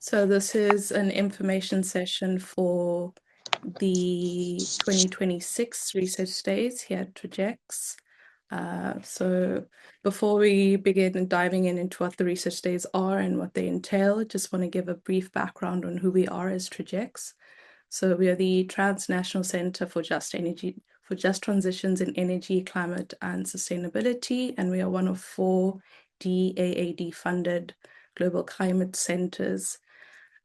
So this is an information session for the 2026 research days here at TRAJECTS. So before we begin diving into what the research days are and what they entail, I just want to give a brief background on who we are as TRAJECTS. So we are the Transnational Center for Just Transitions in Energy, Climate and Sustainability, and we are one of 4 DAAD-funded global climate centers.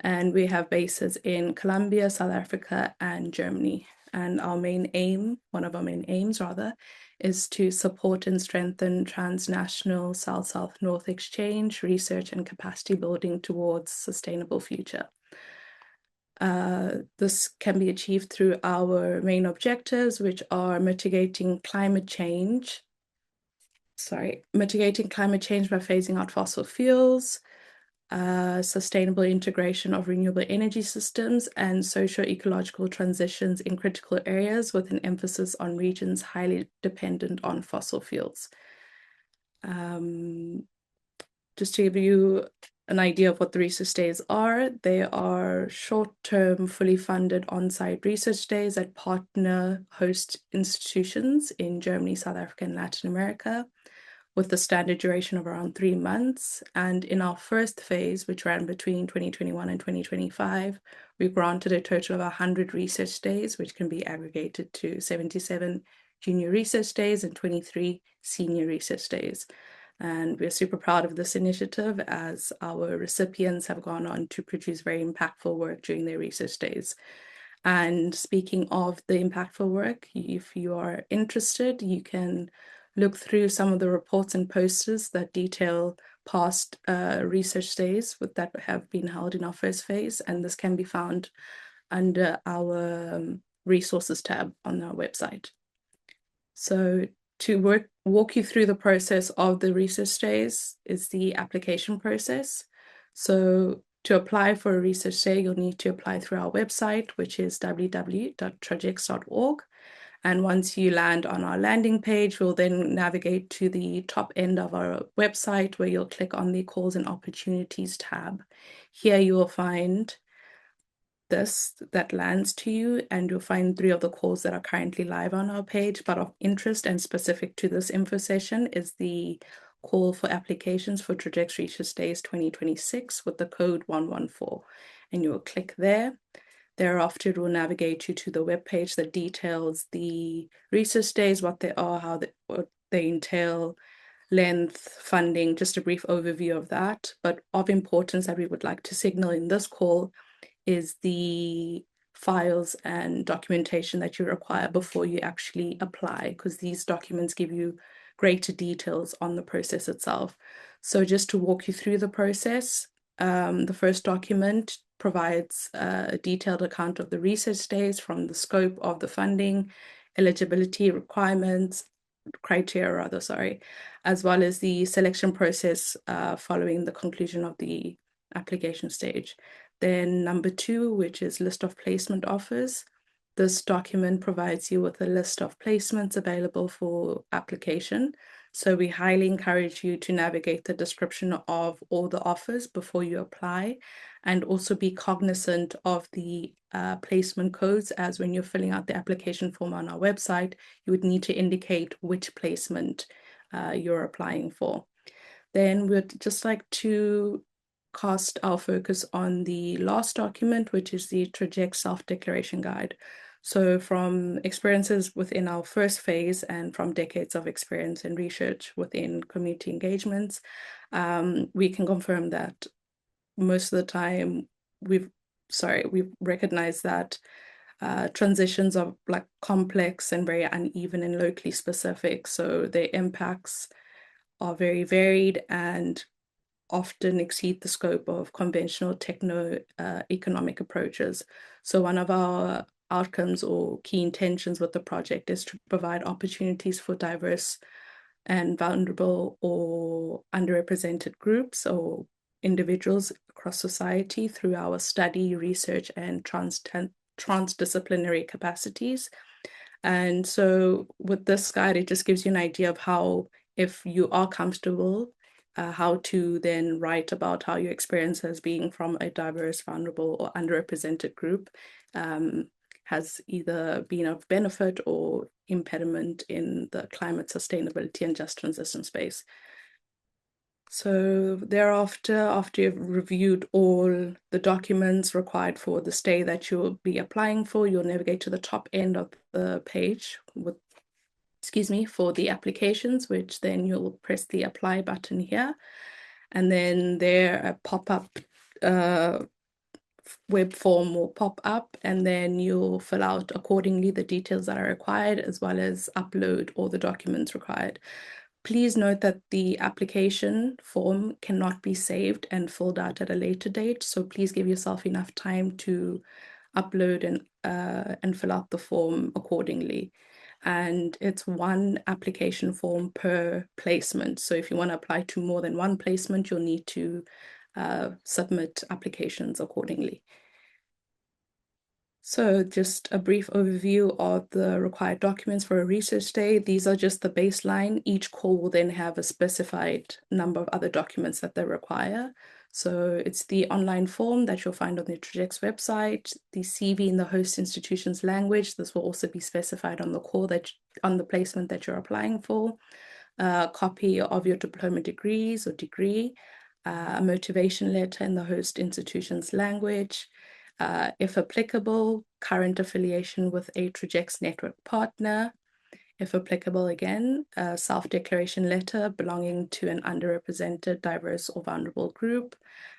And we have bases in Colombia, South Africa, and Germany. And our main aim, one of our main aims rather, is to support and strengthen transnational South-South-North exchange, research, and capacity building towards sustainable future. This can be achieved through our main objectives, which are mitigating climate change by phasing out fossil fuels, sustainable integration of renewable energy systems, and socio-ecological transitions in critical areas with an emphasis on regions highly dependent on fossil fuels. Just to give you an idea of what the research days are, they are short-term, fully funded on-site research days at partner host institutions in Germany, South Africa, and Latin America, with the standard duration of around 3 months. And in our first phase, which ran between 2021 and 2025, we granted a total of 100 research days, which can be aggregated to 77 junior research days and 23 senior research days. And we're super proud of this initiative, as our recipients have gone on to produce very impactful work during their research days. And speaking of the impactful work, if you are interested, you can look through some of the reports and posters that detail past research days that have been held in our first phase, and this can be found under our resources tab on our website. So to walk you through the process of the research days is the application process. So to apply for a research day, you'll need to apply through our website, which is www.trajects.org. And once you land on our landing page, we'll then navigate to the top end of our website, where you'll click on the Calls and Opportunities tab. Here you will find this that lands to you, and you'll find 3 of the calls that are currently live on our page. But of interest and specific to this info session is the call for applications for TRAJECTS Research Days 2026 with the code 114, and you will click there. Thereafter, it will navigate you to the webpage that details the research days, what they are, what they entail, length, funding, just a brief overview of that. But of importance that we would like to signal in this call is the files and documentation that you require before you actually apply, because these documents give you greater details on the process itself. So just to walk you through the process, the first document provides a detailed account of the research days, from the scope of the funding, eligibility requirements, as well as the selection process following the conclusion of the application stage. Then number 2, which is list of placement offers. This document provides you with a list of placements available for application. So we highly encourage you to navigate the description of all the offers before you apply, and also be cognizant of the placement codes, as when you're filling out the application form on our website, you would need to indicate which placement you're applying for. Then we'd just like to cast our focus on the last document, which is the TRAJECT Self-Declaration Guide. So from experiences within our first phase and from decades of experience and research within community engagements, we can confirm that most of the time we've recognized that transitions are complex and very uneven and locally specific. So their impacts are very varied and often exceed the scope of conventional techno-economic approaches. So one of our outcomes or key intentions with the project is to provide opportunities for diverse and vulnerable or underrepresented groups or individuals across society through our study, research, and transdisciplinary capacities. And so with this guide, it just gives you an idea of how, if you are comfortable how to then write about how your experience as being from a diverse, vulnerable, or underrepresented group has either been of benefit or impediment in the climate sustainability and just transition space. So thereafter, after you've reviewed all the documents required for the stay that you'll be applying for, you'll navigate to the top end of the page with, for the applications, which then you'll press the apply button here. And then there a pop-up web form will pop up, and then you'll fill out accordingly the details that are required, as well as upload all the documents required. Please note that the application form cannot be saved and filled out at a later date, so please give yourself enough time to upload and fill out the form accordingly. And it's one application form per placement. So if you want to apply to more than one placement, you'll need to submit applications accordingly. So just a brief overview of the required documents for a research day. These are just the baseline. Each call will then have a specified number of other documents that they require. So it's the online form that you'll find on the TRAJECTS website, the CV in the host institution's language. This will also be specified on the call on the placement that you're applying for. A copy of your diploma degrees or degree, a motivation letter in the host institution's language, if applicable, current affiliation with a TRAJECTS network partner. If applicable, again, a self-declaration letter belonging to an underrepresented, diverse, or vulnerable group.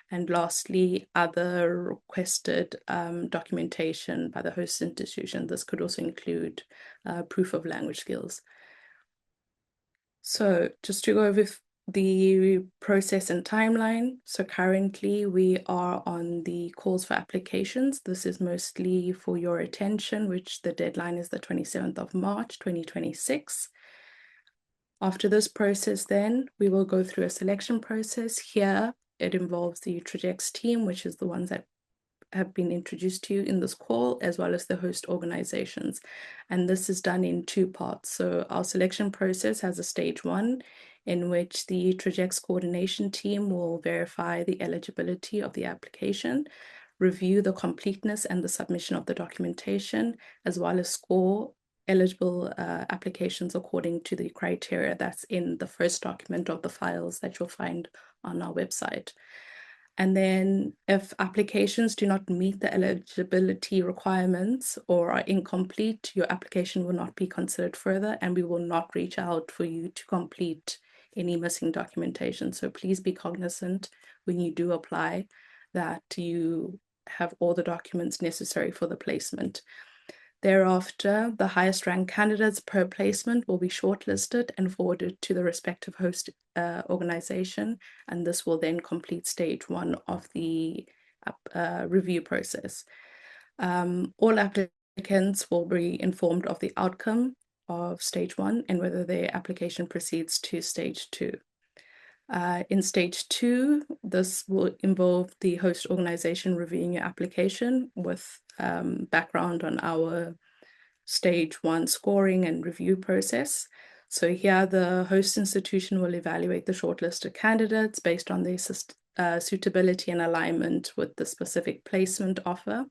And lastly, other requested documentation by the host institution. This could also include proof of language skills. So just to go over the process and timeline. So currently we are on the calls for applications. This is mostly for your attention, which the deadline is the 27th of March, 2026. After this process, then we will go through a selection process. Here, it involves the TRAJECTS team, which is the ones that have been introduced to you in this call, as well as the host organizations. And this is done in two parts. So our selection process has a stage one, in which the TRAJECTS coordination team will verify the eligibility of the application, review the completeness and the submission of the documentation, as well as score eligible applications according to the criteria that's in the first document of the files that you'll find on our website. And then if applications do not meet the eligibility requirements or are incomplete, your application will not be considered further, and we will not reach out for you to complete any missing documentation. So please be cognizant when you do apply that you have all the documents necessary for the placement. Thereafter, the highest ranked candidates per placement will be shortlisted and forwarded to the respective host organization, and this will then complete stage one of the review process. All applicants will be informed of the outcome of stage one and whether their application proceeds to stage two. In stage two, this will involve the host organization reviewing your application with background on our stage one scoring and review process. So here the host institution will evaluate the shortlisted candidates based on their suitability and alignment with the specific placement offer.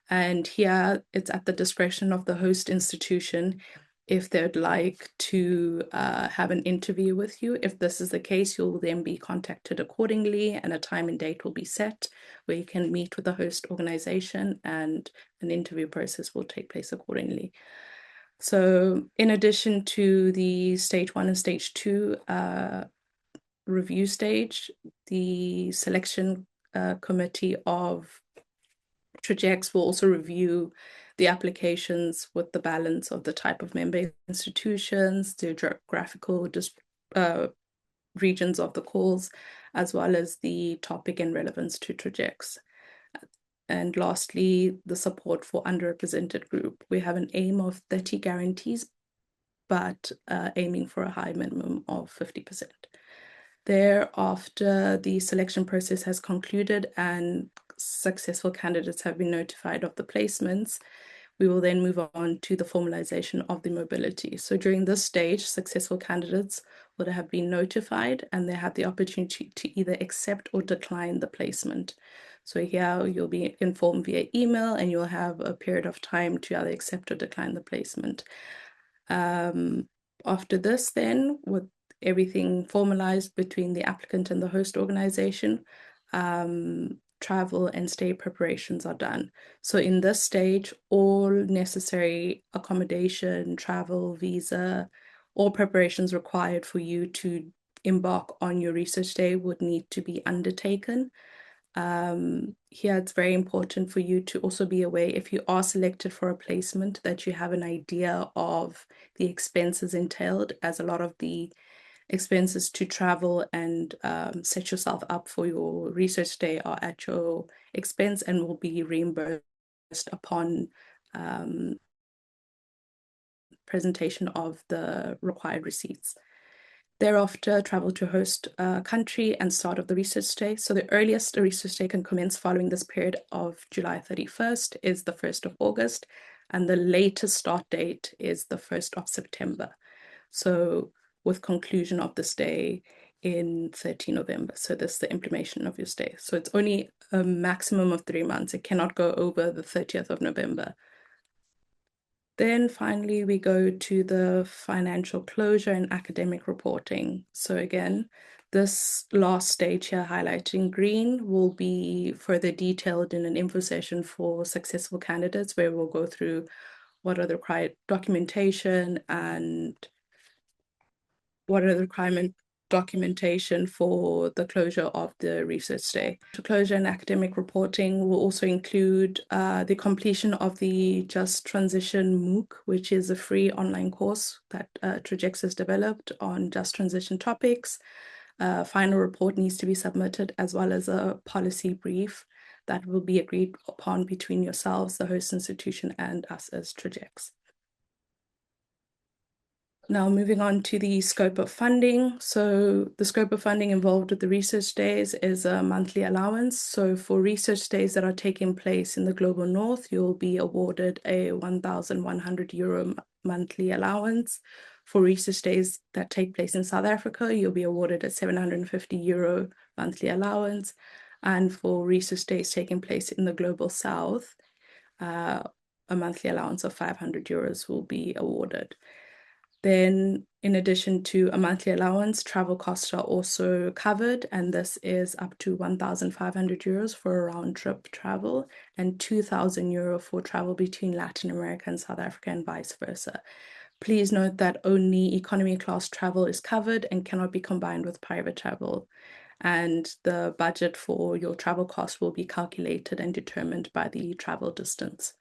And here it's at the discretion of the host institution if they'd like to have an interview with you. If this is the case, you'll then be contacted accordingly, and a time and date will be set where you can meet with the host organization, and an interview process will take place accordingly. So in addition to the stage one and stage two review stage, the selection committee of TRAJECTS will also review the applications with the balance of the type of member institutions, the geographical regions of the calls, as well as the topic and relevance to TRAJECTS. And lastly, the support for underrepresented group. We have an aim of 30 guarantees, but aiming for a high minimum of 50%. Thereafter, the selection process has concluded and successful candidates have been notified of the placements. We will then move on to the formalization of the mobility. So during this stage, successful candidates would have been notified, and they have the opportunity to either accept or decline the placement. So here you'll be informed via email, and you'll have a period of time to either accept or decline the placement. After this, then, with everything formalized between the applicant and the host organization, travel and stay preparations are done. So in this stage, all necessary accommodation, travel, visa, all preparations required for you to embark on your research day would need to be undertaken. Here it's very important for you to also be aware, if you are selected for a placement, that you have an idea of the expenses entailed, as a lot of the expenses to travel and set yourself up for your research day are at your expense and will be reimbursed upon presentation of the required receipts. Thereafter, travel to host country and start of the research day. So the earliest a research day can commence following this period of July 31st is the 1st of August, and the latest start date is the 1st of September. So with conclusion of this day in 30 November. So this is the implementation of your stay. So it's only a maximum of 3 months. It cannot go over the 30th of November. Then finally, we go to the financial closure and academic reporting. So again, this last stage here highlighted in green will be further detailed in an info session for successful candidates, where we'll go through what are the required documentation and what are the requirement documentation for the closure of the research day. The closure and academic reporting will also include the completion of the Just Transition MOOC, which is a free online course that TRAJECTS has developed on just transition topics. Final report needs to be submitted, as well as a policy brief that will be agreed upon between yourselves, the host institution, and us as TRAJECTS. Now moving on to the scope of funding. So the scope of funding involved with the research days is a monthly allowance. So for research days that are taking place in the Global North, you'll be awarded a 1,100 euro monthly allowance. For research days that take place in South Africa, you'll be awarded a 750 euro monthly allowance. And for research days taking place in the Global South, a monthly allowance of 500 euros will be awarded. Then, in addition to a monthly allowance, travel costs are also covered, and this is up to 1,500 euros for a round-trip travel and 2,000 euro for travel between Latin America and South Africa and vice versa. Please note that only economy class travel is covered and cannot be combined with private travel. And the budget for your travel costs will be calculated and determined by the travel distance.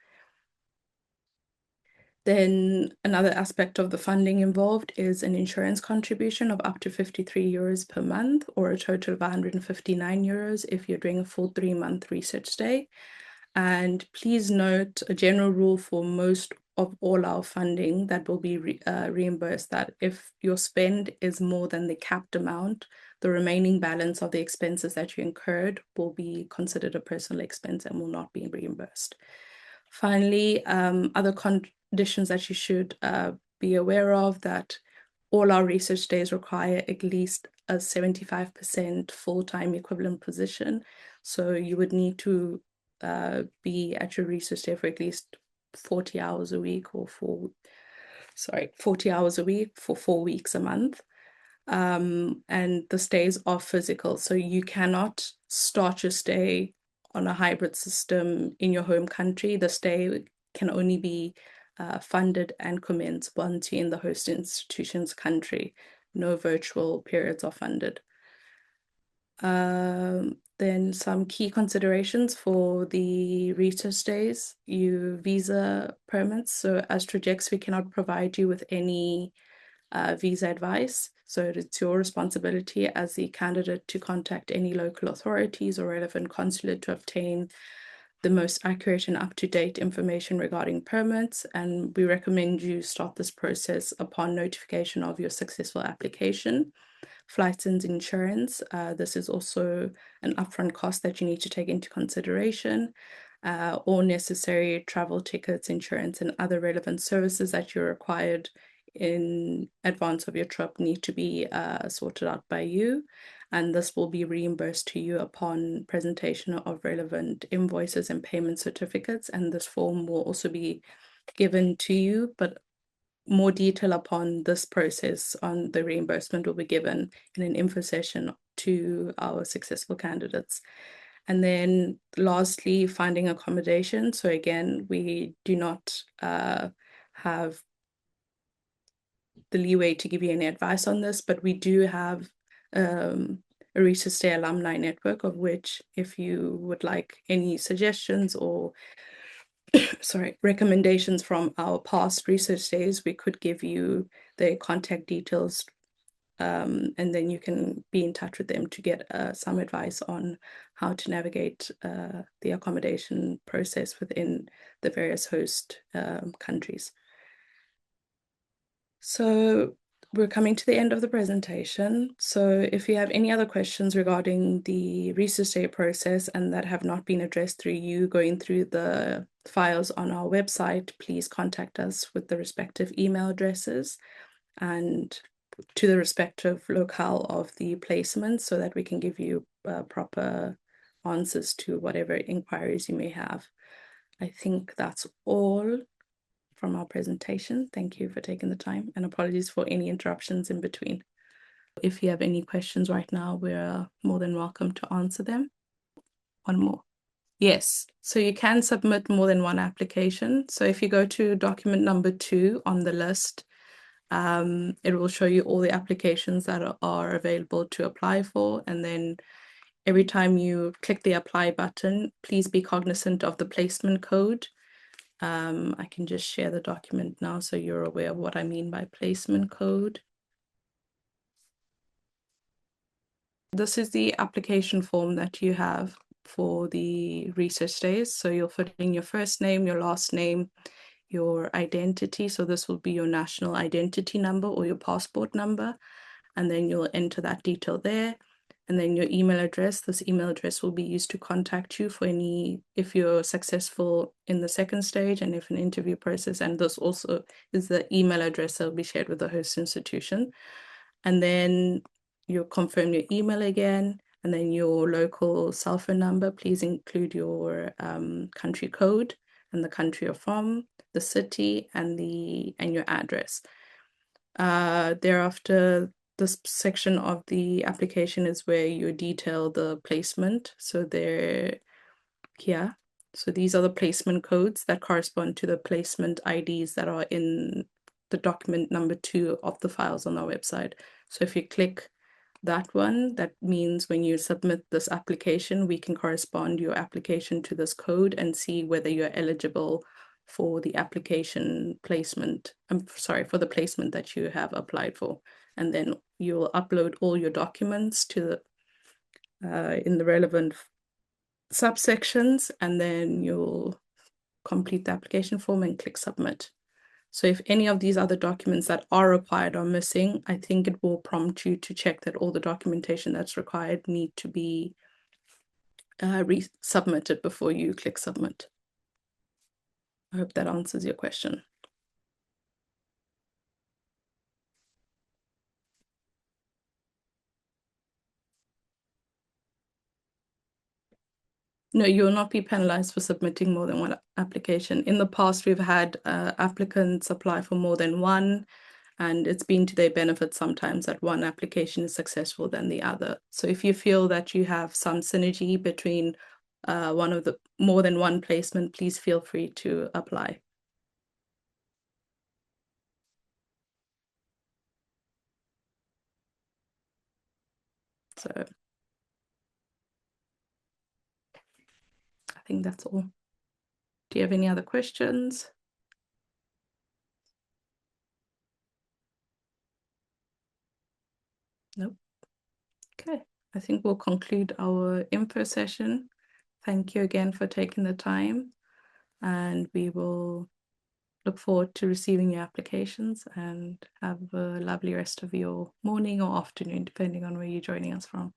Then another aspect of the funding involved is an insurance contribution of up to 53 euros per month, or a total of 159 euros if you're doing a full 3-month research stay. And please note, a general rule for most of all our funding that will be reimbursed, that if your spend is more than the capped amount, the remaining balance of the expenses that you incurred will be considered a personal expense and will not be reimbursed. Finally, other conditions that you should be aware of, that all our research days require at least a 75% full-time equivalent position. So you would need to be at your research day for at least 40 hours a week, or 40 hours a week for 4 weeks a month. And the stays are physical, so you cannot start your stay on a hybrid system in your home country. The stay can only be funded and commenced once you're in the host institution's country. No virtual periods are funded. Then some key considerations for the research days: your visa permits. So as TRAJECTS, we cannot provide you with any visa advice. So it's your responsibility as the candidate to contact any local authorities or relevant consulate to obtain the most accurate and up-to-date information regarding permits. And we recommend you start this process upon notification of your successful application. Flights and insurance. This is also an upfront cost that you need to take into consideration. All necessary travel tickets, insurance, and other relevant services that you're required in advance of your trip need to be sorted out by you, and this will be reimbursed to you upon presentation of relevant invoices and payment certificates. And this form will also be given to you, but more detail upon this process on the reimbursement will be given in an info session to our successful candidates. And then lastly, finding accommodation. So again, we do not have the leeway to give you any advice on this, but we do have a Research Day alumni network, of which if you would like any suggestions or recommendations from our past research days, we could give you their contact details, and then you can be in touch with them to get some advice on how to navigate the accommodation process within the various host countries. So we're coming to the end of the presentation. So if you have any other questions regarding the Research Day process and that have not been addressed through you going through the files on our website, please contact us with the respective email addresses and to the respective locale of the placement so that we can give you proper answers to whatever inquiries you may have. I think that's all from our presentation. Thank you for taking the time, and apologies for any interruptions in between. If you have any questions right now, we're more than welcome to answer them. One more. Yes, so you can submit more than one application. So if you go to document number 2 on the list, it will show you all the applications that are available to apply for. And then every time you click the apply button, please be cognizant of the placement code. I can just share the document now so you're aware of what I mean by placement code. This is the application form that you have for the research days. So you'll put in your first name, your last name, your identity. So this will be your national identity number or your passport number. And then you'll enter that detail there. And then your email address. This email address will be used to contact you for if you're successful in the second stage and if an interview process. And this also is the email address that will be shared with the host institution. And then you'll confirm your email again, and then your local cell phone number. Please include your country code and the country you're from, the city, and your address. Thereafter, this section of the application is where you detail the placement. So they're here. So these are the placement codes that correspond to the placement IDs that are in the document number 2 of the files on our website. So if you click that one, that means when you submit this application, we can correspond your application to this code and see whether you're eligible for the application placement. For the placement that you have applied for. And then you'll upload all your documents to in the relevant subsections, and then you'll complete the application form and click submit. So if any of these other documents that are required are missing, I think it will prompt you to check that all the documentation that's required need to be resubmitted before you click submit. I hope that answers your question. No, you will not be penalized for submitting more than one application. In the past, we've had applicants apply for more than one, and it's been to their benefit sometimes that one application is successful than the other. So if you feel that you have some synergy between one of the more than one placement, please feel free to apply. So I think that's all. Do you have any other questions? Nope. Okay, I think we'll conclude our info session. Thank you again for taking the time, and we will look forward to receiving your applications, and have a lovely rest of your morning or afternoon, depending on where you're joining us from.